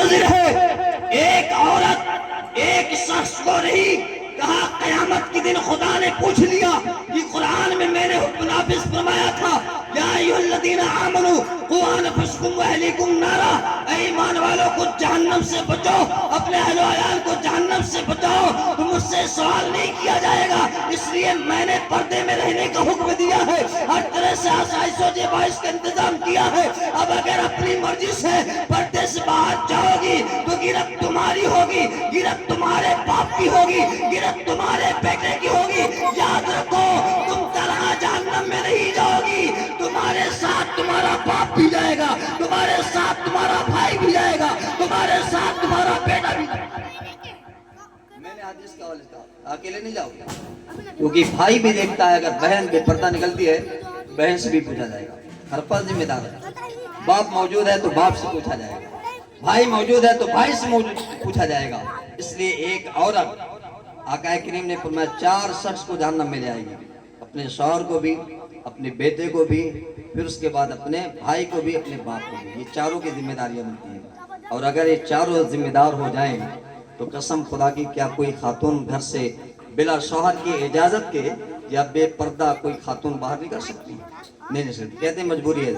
منتظر ہے. ایک عورت ایک شخص کو نہیں کہا. قیامت کے دن خدا نے پوچھ لیا کہ قرآن میں نے حکم نافذ فرمایا تھا یا ایھا الذین آمنوا قوا انفسکم واہلیکم نارا. اے ایمان والوں کو جہنم سے بچاؤ, اپنے اہل و عیال کو جہنم سے بچاؤ. تو مجھ سے سوال نہیں کیا جائے گا, اس لیے میں نے پردے میں رہنے کا حکم دیا ہے, ہر طرح سے آسائش و جبائش کا انتظام کیا ہے. اب اگر اپنی مرضی سے پردے سے باہر جاؤ گی تو گرفت تمہاری ہوگی, گرفت تمہارے باپ کی ہوگی, گرفت تمہارے بیٹے کی ہوگی. یاد رکھو تم تنہا جہنم میں نہیں جاؤ گی, تمہارے ساتھ تمہارا باپ بھی جائے گا, تمہارے ساتھ تمہارا بھائی بھی جائے گا, تمہارے ساتھ تمہارا بیٹا بھی جائے گا. میں نے حدیث کا حوالہ کہا اکیلے نہیں جاؤ گے, کیونکہ بھائی بھی دیکھتا ہے اگر بہن بے پردہ نکلتی ہے بہن سے بھی پوچھا جائے گا, ہر پر ذمہ دار ہے. باپ موجود ہے تو باپ سے پوچھا جائے گا, بھائی موجود ہے تو بھائی سے پوچھا جائے گا. اس لیے ایک عورت, آقا کریم نے فرمایا 4 شخص کو جہنم میں لے آئے گی, اپنے شوہر کو بھی, اپنے بیٹے کو بھی, پھر اس کے بعد اپنے بھائی کو بھی, اپنے باپ کو بھی. یہ چاروں کی ذمہ داریاں بنتی ہیں, اور اگر یہ چاروں ذمہ دار ہو جائیں تو قسم خدا کی کیا کوئی خاتون گھر سے بلا شوہر کی اجازت کے یا بے پردہ کوئی خاتون باہر نہیں کر سکتی؟ نہیں نہیں سکتی. کہتے ہیں مجبوری ہے.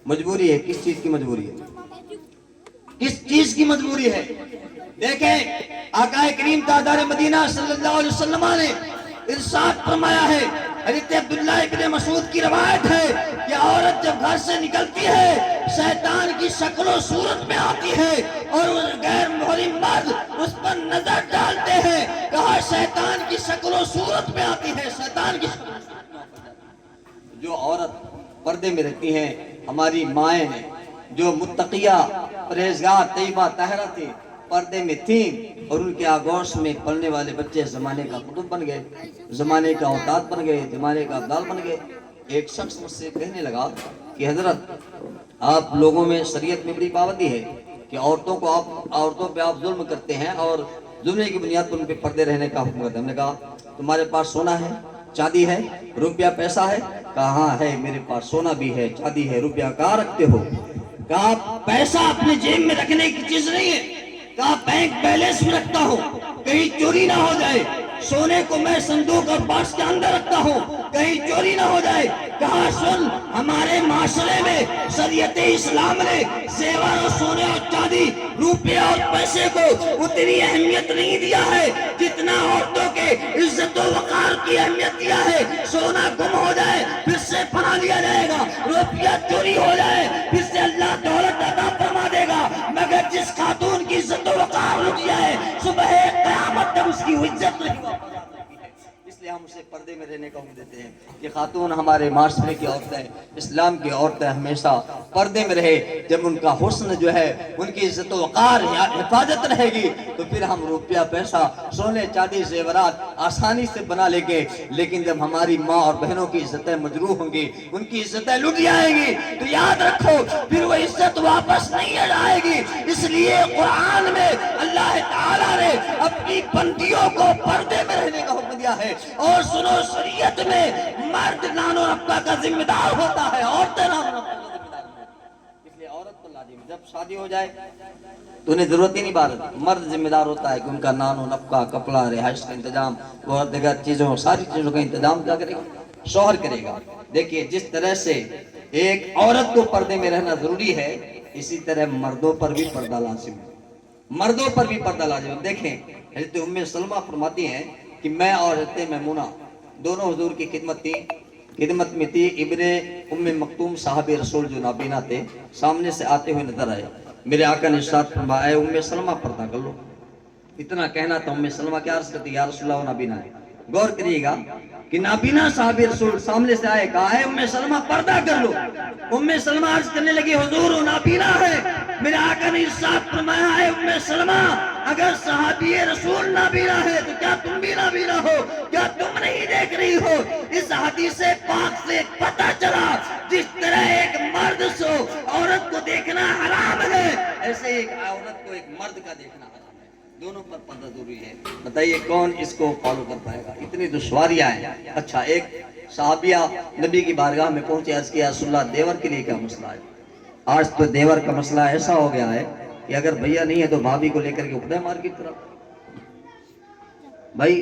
مجبوری ہے. کس چیز کی مجبوری ہے؟ کس چیز کی مجبوری ہے؟ دیکھیں آقا کریم تاجدار مدینہ صلی اللہ علیہ وسلم نے ارشاد فرمایا ہے, حضرت عبداللہ ابن مسعود کی روایت ہے کہ عورت جب گھر سے نکلتی ہے شیطان کی شکل و صورت میں آتی ہے اور غیر محرم مرد اس پر نظر ڈالتے ہیں. کہا شیطان کی شکل و صورت میں آتی ہے, شیطان کی شکل و صورت میں آتی ہے. جو عورت پردے میں رہتی ہیں, ہماری مائیں ہیں جو متقیہ پرہیزگار طیبہ طاہرہ تھی, پردے میں تھیں, اور ان کے آگوش میں پلنے والے بچے زمانے کا قطب بن گئے, زمانے کا اوتاد بن گئے, زمانے کا ابدال بن گئے. ایک شخص مجھ سے کہنے لگا کہ حضرت آپ لوگوں میں شریعت میں بڑی پابندی ہے کہ عورتوں پہ آپ ظلم کرتے ہیں اور ظلم کی بنیاد پر ان پہ پردے رہنے کا حکم کرتے ہیں. ہم نے کہا تمہارے پاس سونا ہے, چاندی ہے, روپیہ پیسہ ہے؟ کہا ہاں ہے, میرے پاس سونا بھی ہے, چاندی ہے, روپیہ کہاں رکھتے ہو؟ کہا پیسہ اپنے جیب میں رکھنے کی چیز نہیں ہے, کہا بینک بیلنس میں رکھتا ہوں کہیں چوری نہ ہو جائے. سونے کو میں صندوق اور باکس کے اندر رکھتا ہوں کہیں چوری نہ ہو جائے. کہا سن, ہمارے معاشرے میں شریعت اسلام نے زیور اور سونے اور چاندی, روپے اور پیسے کو اتنی اہمیت نہیں دیا ہے جتنا عورتوں کے عزت و وقار کی اہمیت دیا ہے. سونا گم ہو جائے پھر سے پناہ لیا جائے گا, روپیہ چوری ہو جائے پھر سے اللہ دولت عطا فرما دے گا, مگر جس خاتون کی عزت و وقار رک جائے صبح قیامت تک اس کی عزت نہیں واپس آ سکتی ہے. اس لیے ہم اسے پردے میں رہنے کا حکم دیتے ہیں کہ خاتون ہمارے معاشرے کی عورتیں, اسلام کی عورتیں ہمیشہ پردے میں رہے. جب ان کا حسن جو ہے, ان کی عزت و وقار حفاظت رہے گی تو پھر ہم روپیہ پیسہ, سونے چاندی زیورات آسانی سے بنا لیں گے. لیکن جب ہماری ماں اور بہنوں کی عزتیں مجروح ہوں گی, ان کی عزتیں لٹ جائیں گی, تو یاد رکھو پھر وہ عزت واپس نہیں آئے گی. اس لیے قرآن میں اللہ تعالیٰ نے اپنی بندیوں کو پردے میں رہنے کا حکم دیا ہے. اور سنو, شریعت میں مرد نان و نفقہ کا ذمہ دار ہوتا ہے, عورتیں نان و نفقہ کا ذمہ دار ہوتی ہے. اس لیے عورت کو لازم جب شادی ہو جائے تو انہیں ضرورت ہی نہیں بارت, مرد ذمہ دار ہوتا ہے کہ ان کا نان و نفقہ, کپڑا, رہائش کا انتظام اور دیگر چیزوں, ساری چیزوں کا انتظام کیا کرے گا؟ شوہر کرے گا. دیکھیے جس طرح سے ایک عورت کو پردے میں رہنا ضروری ہے, اسی طرح مردوں پر بھی پردہ لازم ہے, مردوں پر بھی پردہ لازم ہے. دیکھیں حضرت ام سلمہ فرماتی ہیں کہ میں اور حضرت میمونہ دونوں حضور کی خدمت میں تھی. ابن ام مکتوم صاحب رسول جو نابینا تھے سامنے سے آتے ہوئے نظر آئے. میرے آقا نے ارشاد فرمایا اے ام سلمہ پردہ کر لو. اتنا کہنا تھا, ام سلمہ کیا عرض کرتی, یا رسول اللہ وہ نابینا ہے. غور کریے گا کہ نابینا صاحب رسول سامنے سے آئے, کہا اے ام سلمہ پردہ کر لو. ام سلمہ عرض کرنے لگی حضور وہ نابینا ہے. میرے آقا نے ارشاد فرمایا اے ام سلمہ اگر صحابی رسول نابینا ہے تو کیا تم بھی نابینا ہو؟ کیا تم نہیں دیکھ رہی ہو؟ اس حدیث پاک سے پتہ چلا جس طرح ایک مرد سے عورت کو دیکھنا حرام ہے, ایسے ایک عورت کو ایک مرد کا دیکھنا حرام ہے. دونوں پر پردہ ضروری ہے. بتائیے کون اس کو فالو کر پائے گا؟ اتنی دشواریاں ہیں. اچھا, ایک صحابیہ نبی کی بارگاہ میں پہنچے, عرض کیا رسول اللہ دیور کے لیے کیا مسئلہ ہے؟ آج تو دیور کا مسئلہ ایسا ہو گیا ہے کہ اگر بھیا نہیں ہے تو بھابھی کو لے کر کے اٹھنا ہے مارکیٹ طرف. بھائی